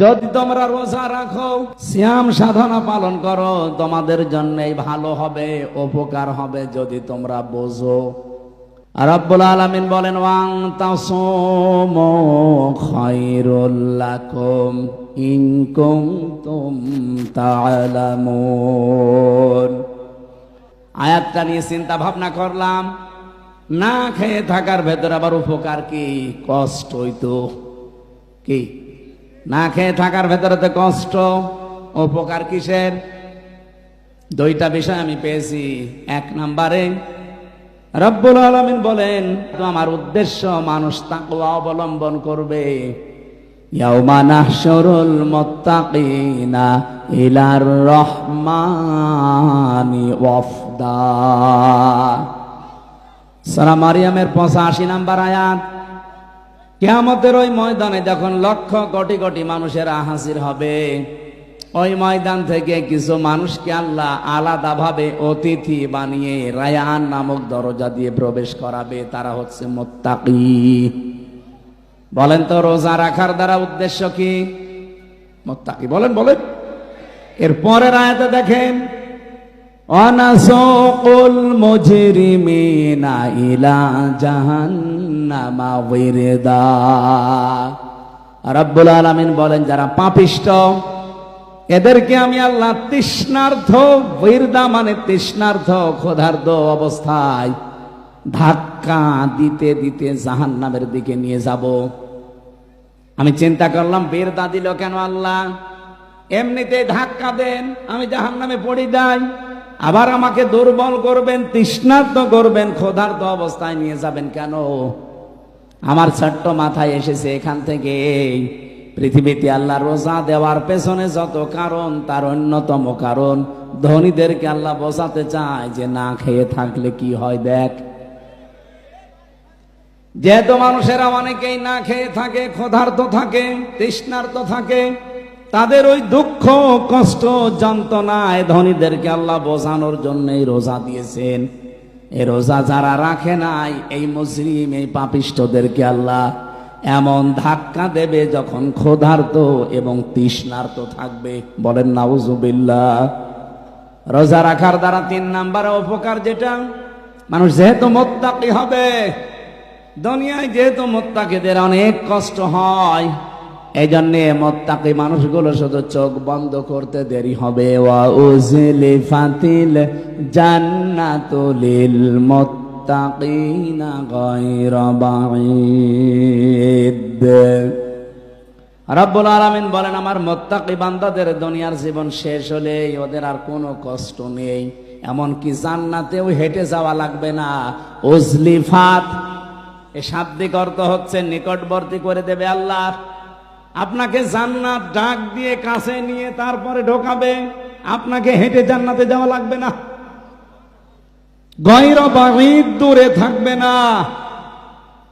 যদি তোমরা রোজা রাখো, সিয়াম সাধনা পালন করো, তোমাদের জন্যই ভালো হবে, উপকার হবে যদি তোমরা বোঝো। রব্বুল আলামিন বলেন ওয়াং তাসুমু খায়রুল লাকুম ইন কুনতুম তা'লামুন। আয়াতটা নিয়ে চিন্তা ভাবনা করলাম, না খেয়ে থাকার ভেতর আবার উপকার কি? কষ্টই তো। কি না খেয়ে থাকার ভেতরে তো কষ্ট, উপকার কিসের? দুইটা বিষয় আমি পেয়েছি। এক নম্বরে রব্বুল আলামিন বলেন আমার উদ্দেশ্য মানুষ তাকওয়া অবলম্বন করবে। ইয়াউমা নাহশুরুল মুত্তাকিনা ইলার রহমানি ওয়াফদা। সূরা মারিয়ামের 85 নম্বর আয়াত। কিয়ামতের ওই ময়দানে যখন লক্ষ কোটি কোটি মানুষেরা হাজির হবে, ওই ময়দান থেকে কিছু মানুষকে আল্লাহ আলাদাভাবে অতিথি বানিয়ে রায়ান নামক দরজা দিয়ে প্রবেশ করাবে। তারা হচ্ছে মুত্তাকি। বলেন তো রোজা রাখার দ্বারা উদ্দেশ্য কি? মুত্তাকি। বলেন বলেন। এর পরের আয়াতে দেখেন অনাসুকুল মুজরিমিনা ইলা জাহান্নামা ওয়িরদা। রব্বুল আলামিন বলেন যারা পাপিষ্ঠ এদেরকে আমি আল্লাহ তৃষ্ণার্থ, ওয়িরদা মানে তৃষ্ণার্থ, ক্ষুধার্ত অবস্থায় ধাক্কা দিতে দিতে জাহান্নামের দিকে নিয়ে যাব। আমি চিন্তা করলাম ওয়িরদা দিল কেন আল্লাহ? এমনিতে ধাক্কা দেন, আমি জাহান্নামে পড়ে যাই, আবার আমাকে দুর্বল করবেন, তৃষ্ণার্ত করবেন, ক্ষুধার্ত অবস্থায় নিয়ে যাবেন কেন? আমার ছোট্ট মাথায় এসেছে এখান থেকে পৃথিবীতে আল্লাহ রোজা দেওয়ার পেছনে যত কারণ, তার অন্যতম কারণ ধনীদেরকে আল্লাহ বোঝাতে চায় যে না খেয়ে থাকলে কি হয় দেখ। যেহেতু মানুষেরা অনেকেই না খেয়ে থাকে, ক্ষুধার্ত থাকে, তৃষ্ণার্ত থাকে, তাদের ওই দুঃখ কষ্ট যন্ত্রণায় ধনীদেরকে আল্লাহ বোঝানোর জন্যই রোজা দিয়েছেন। এই রোজা যারা রাখে নাই, এই মুজরিম, এই পাপিষ্ঠদেরকে আল্লাহ এমন ধাক্কা দেবে যখন ক্ষুধার্ত এবং তৃষ্ণার্ত থাকবে। বলেন নাউজুবিল্লাহ। রোজা রাখার দ্বারা 3 নম্বরে উপকার যেটা, মানুষ যেহেতু মুত্তাকি হবে, দুনিয়ায় যেহেতু মুত্তাকিদের অনেক কষ্ট হয়, এই জন্য মুত্তাকি মানুষগুলো শুধু চোখ বন্ধ করতে দেরি হবে। ওয়া উজলিফাতিল জান্নাতু লিল মুত্তাকিনা গায়রা বাঈদ। রব্বুল আলামিন বলেন আমার মুত্তাকি বান্দাদের দুনিয়ার জীবন শেষ হলে ওদের আর কোনো কষ্ট নেই, এমনকি জান্নাতেও হেঁটে যাওয়া লাগবে না। উজলিফাত এ শাব্দিক অর্থ হচ্ছে নিকটবর্তী করে দেবে আল্লাহ। আপনাকে জান্নাত ডাক দিয়ে কাছে নিয়ে তারপরে ঢোকাবে, আপনাকে হেঁটে জান্নাতে যাওয়া লাগবে না। গায়রা বাঈদ, দূরে থাকবে না।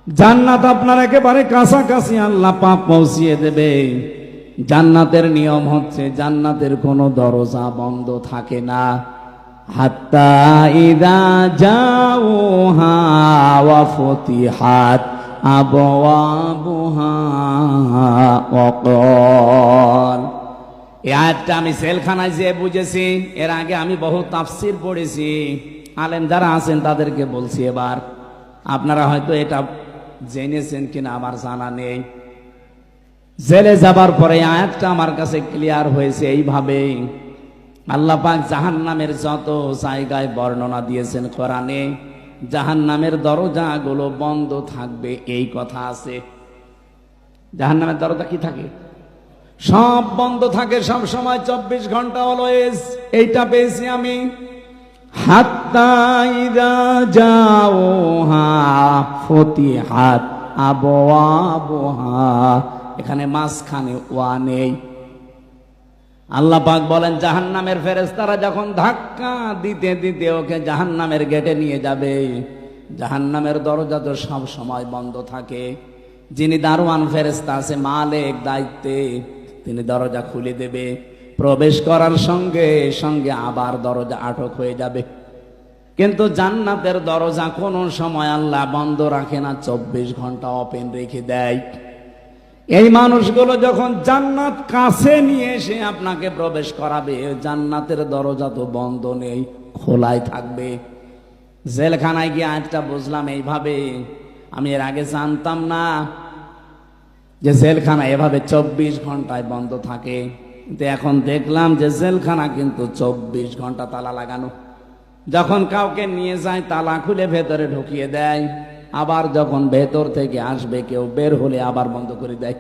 জান্নাত আপনার একেবারে কাছাকাছি আল্লাহ পাক পৌঁছিয়ে দেবে। জান্নাতের নিয়ম হচ্ছে জান্নাতের কোনো দরজা বন্ধ থাকে না। হাত্তা ইযা জাউহা ওয়া ফুতিহাত আবওয়াবুহা ওয়া ক্বাল। এই আয়াতটা আমি সেলখানায় যেয়ে বুঝেছি। এর আগে আমি বহু তাফসীর পড়েছি, আলেম যারা আছেন তাদেরকে বলছি। এবার আপনারা হয়তো এটা জেনেছেন কিনা আমার জানা নেই। জেলে যাবার পরে আয়াতটা আমার কাছে ক্লিয়ার হয়েছে এইভাবে। আল্লাহ পাক জাহান্নামের যত জায়গায় বর্ণনা দিয়েছেন কোরআনে, জাহান্নামের দরজাগুলো বন্ধ থাকবে এই কথা আছে। জাহান্নামের দরজা কি থাকে? সব বন্ধ থাকে সব সময়, 24 ঘন্টা অলওয়েজ। এইটা পেয়েছি আমি। হাত্তা ইযা জাউহা ফুতিহাত আবওয়াবুহা, এখানে মাঝখানে ওয়া নেই। আল্লাহ পাক বলেন জাহান্নামের ফেরেশতারা যখন ধাক্কা দিতে দিতে ওকে জাহান্নামের গেটে নিয়ে যাবে, জাহান্নামের দরজা তো সব সময় বন্ধ থাকে। যিনি দারওয়ান ফেরেশতা আছে, মালিক দায়িত্বে, তিনি দরজা খুলে দেবে। প্রবেশ করার সঙ্গে সঙ্গে আবার দরজা আটক হয়ে যাবে। কিন্তু জান্নাতের দরজা কোনো সময় আল্লাহ বন্ধ রাখে না, 24 ঘন্টা ওপেন রেখে দেয়। এই মানুষগুলো যখন জান্নাত কাছে নিয়ে এসে আপনাকে প্রবেশ করাবে, জান্নাতের দরজা তো বন্ধ নেই, খোলাই থাকবে। জেলখানায় গিয়ে আজটা বুঝলাম এইভাবে, আমি এর আগে জানতাম না যে জেলখানা এভাবে 24 ঘন্টায় বন্ধ থাকে। কিন্তু এখন দেখলাম যে জেলখানা কিন্তু 24 ঘন্টা তালা লাগানো। যখন কাউকে নিয়ে যায় তালা খুলে ভেতরে ঢুকিয়ে দেয়, আবার যখন ভেতর থেকে আসবে কেউ বের হলে আবার বন্ধ করে দেয়।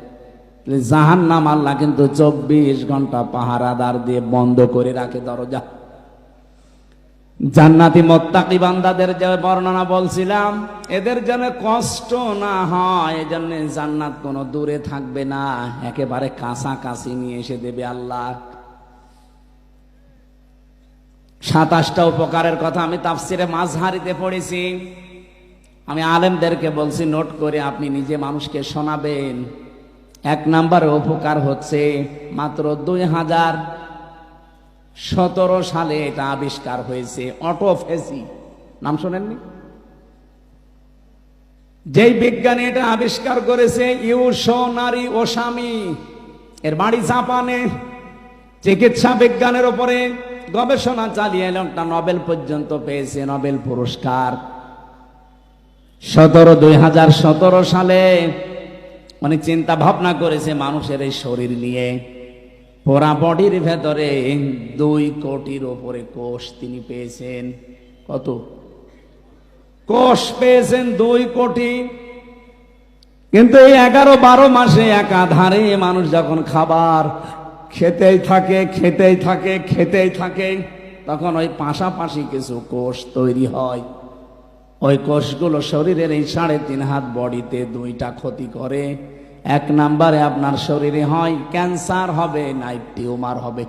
জাহান্নাম আল্লাহ কিন্তু 24 ঘন্টা পাহারাদার দিয়ে বন্ধ করে রাখে দরজা। জান্নাতি মুত্তাকি বান্দাদের যে বর্ণনা বলছিলাম, এদের যেন কষ্ট না হয় এজন্য জান্নাত কোনো দূরে থাকবে না, একেবারে কাছাকাছি নিয়ে এসে দেবে আল্লাহ। 27টা উপকারের কথা আমি তাফসিরে মাযহারিতে পড়েছি। আমি আলেমদেরকে বলছি নোট করে আপনি নিজে মানুষকে শোনাবেন। 1 নাম্বার উপকার হচ্ছে, মাত্র 2017 সালে এটা আবিষ্কার হয়েছে, অটোফেসি। নাম শোনেননি? যেই বিজ্ঞানী এটা আবিষ্কার করেছে ইউশোনারি ওসামি, এর বাড়ি জাপানে। চিকিৎসা বিজ্ঞানের উপরে গবেষণা চালিয়ে লোকটা নোবেল পর্যন্ত পেয়েছে, নোবেল পুরস্কার। 2017 সালে অনেক চিন্তা ভাবনা করেছে মানুষের এই শরীর নিয়ে। পুরা বডির ভেতরে 2 কোটির উপরে কোষ তিনি পেয়েছেন। কত কোষ পেয়েছেন? 2 কোটি। কিন্তু এই 11-12 মাসে একাধারে মানুষ যখন খাবার খেতেই থাকে, তখন ওই পাশাপাশি কিছু কোষ তৈরি হয়। ওই কোষগুলো শরীরের এই 3.5 হাত বডিতে 2টা ক্ষতি করে। 1 নাম্বারে আপনার শরীরে হয় ক্যান্সার হবে, নাই টিউমার হবে।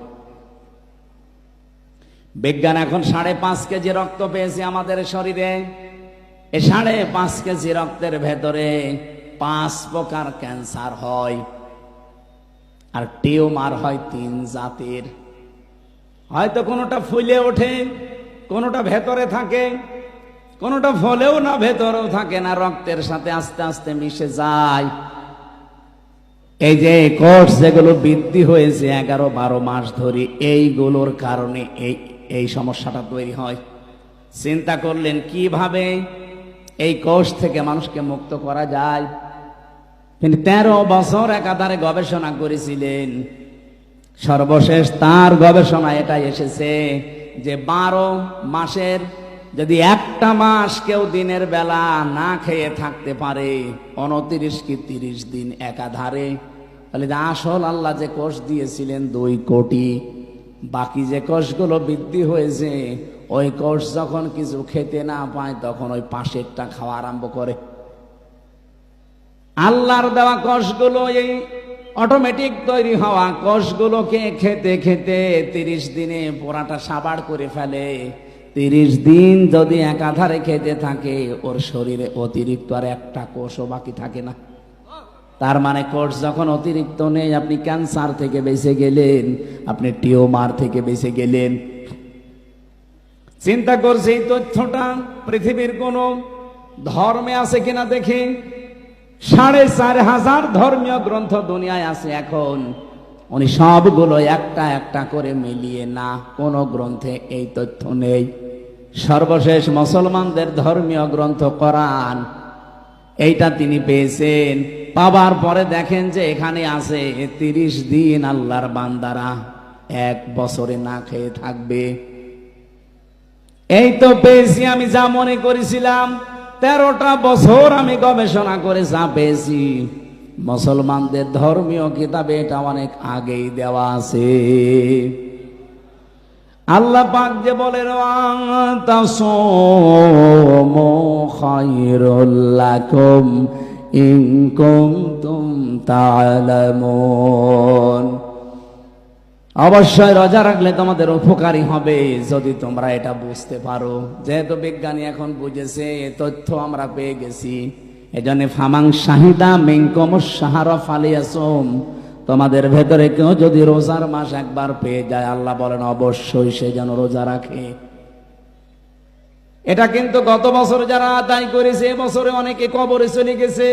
বিজ্ঞান এখন 5.5 কেজি রক্ত পেয়েছে আমাদের শরীরে। এই 5.5 কেজি রক্তের ভেতরে 5 প্রকার ক্যান্সার হয়, আর টিউমার হয় 3 জাতের। হয়তো কোনোটা ফুলে ওঠে, কোনোটা ভেতরে থাকে, কোনোটা ফলেও না ভেতরেও থাকে না, রক্তের সাথে আস্তে আস্তে মিশে যায়। এই যে কোষ যেগুলো বৃদ্ধি হয়েছে 11-12 মাস ধরে, এইগুলোর কারণে এই সমস্যাটা তৈরি হয়। চিন্তা করলেন কিভাবে এই কোষ থেকে মানুষকে মুক্ত করা যায়। তিনি 13 বছর একাধারে গবেষণা করেছিলেন। সর্বশেষ তার গবেষণা এটাই এসেছে যে 12 মাসের যদি একটা মাস কেউ দিনের বেলা না খেয়ে থাকতে পারে, 29 কি 30 দিন একাধারে, তাহলে আসল আল্লাহ যে কোষ দিয়েছিলেন 2 কোটি, বাকি যে কোষগুলো বৃদ্ধি হয়েছে, ওই কোষ যখন কিছু খেতে না পায় তখন ওই পাশেরটা খাওয়া আরম্ভ করে। আল্লাহর দেওয়া কোষগুলো, এই অটোমেটিক তৈরি হওয়া কোষগুলোকে খেতে খেতে 30 দিনে পোড়াটা সাবাড় করে ফেলে। 30 দিন যদি একাধারে খেতে থাকে, ওর শরীরে অতিরিক্ত আর একটা কোষও বাকি থাকে না। তার মানে কোষ যখন অতিরিক্ত নেই, আপনি ক্যান্সার থেকে বেঁচে গেলেন, আপনি টিউমার থেকে বেঁচে গেলেন। চিন্তা করছে এই তথ্যটা পৃথিবীর কোন ধর্মে আছে কিনা দেখি। 4,500 ধর্মীয় গ্রন্থ দুনিয়ায় আছে এখন। উনি সবগুলো একটা একটা করে মিলিয়ে না, কোন গ্রন্থে এই তথ্য নেই। সর্বশেষ মুসলমানদের ধর্মীয় গ্রন্থ কোরআন, এইটা তিনি পেয়েছেন। পাবার পরে দেখেন যে এখানে আছে 30 দিন আল্লাহর বান্দারা 1 বছরে না খেয়ে থাকবে। এই তো পেয়েছি আমি যা মনে করেছিলাম। 13টা বছর আমি গবেষণা করে যা পেয়েছি, মুসলমানদের ধর্মীয় কিতাবে এটা অনেক আগেই দেওয়া আছে। আল্লাহ পাক যে বলেন তাসুমু খায়রুল লাকুম ইন কুনতুম তা'লামুন, অবশ্যই রোজা রাখলে তোমাদের উপকারী হবে যদি তোমরা এটা বুঝতে পারো। যেহেতু বিজ্ঞানী এখন বুঝেছে, তথ্য আমরা পেয়ে গেছি, এজন্য ফামাং শাহিদা মিনকুমুশ শাহরা ফালিয়াসুম, তোমাদের ভেতরে কেউ যদি রোজার মাস একবার পেয়ে যায়, আল্লাহ বলেন অবশ্যই সে যেন রোজা রাখে। এটা কিন্তু গত বছর যারা আদায় করেছে, এবছরে অনেকে কবরে চলে গেছে।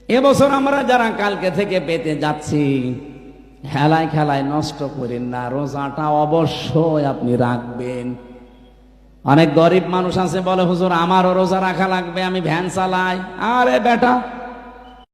এবছর আমরা যারা কালকে থেকে পেতে যাচ্ছি, খেলায় খেলায় নষ্ট করেন না, রোজাটা অবশ্যই আপনি রাখবেন। অনেক গরিব মানুষ আছে বলে, হুজুর আমারও রোজা রাখা লাগবে, আমি ভ্যান চালাই। আরে বেটা,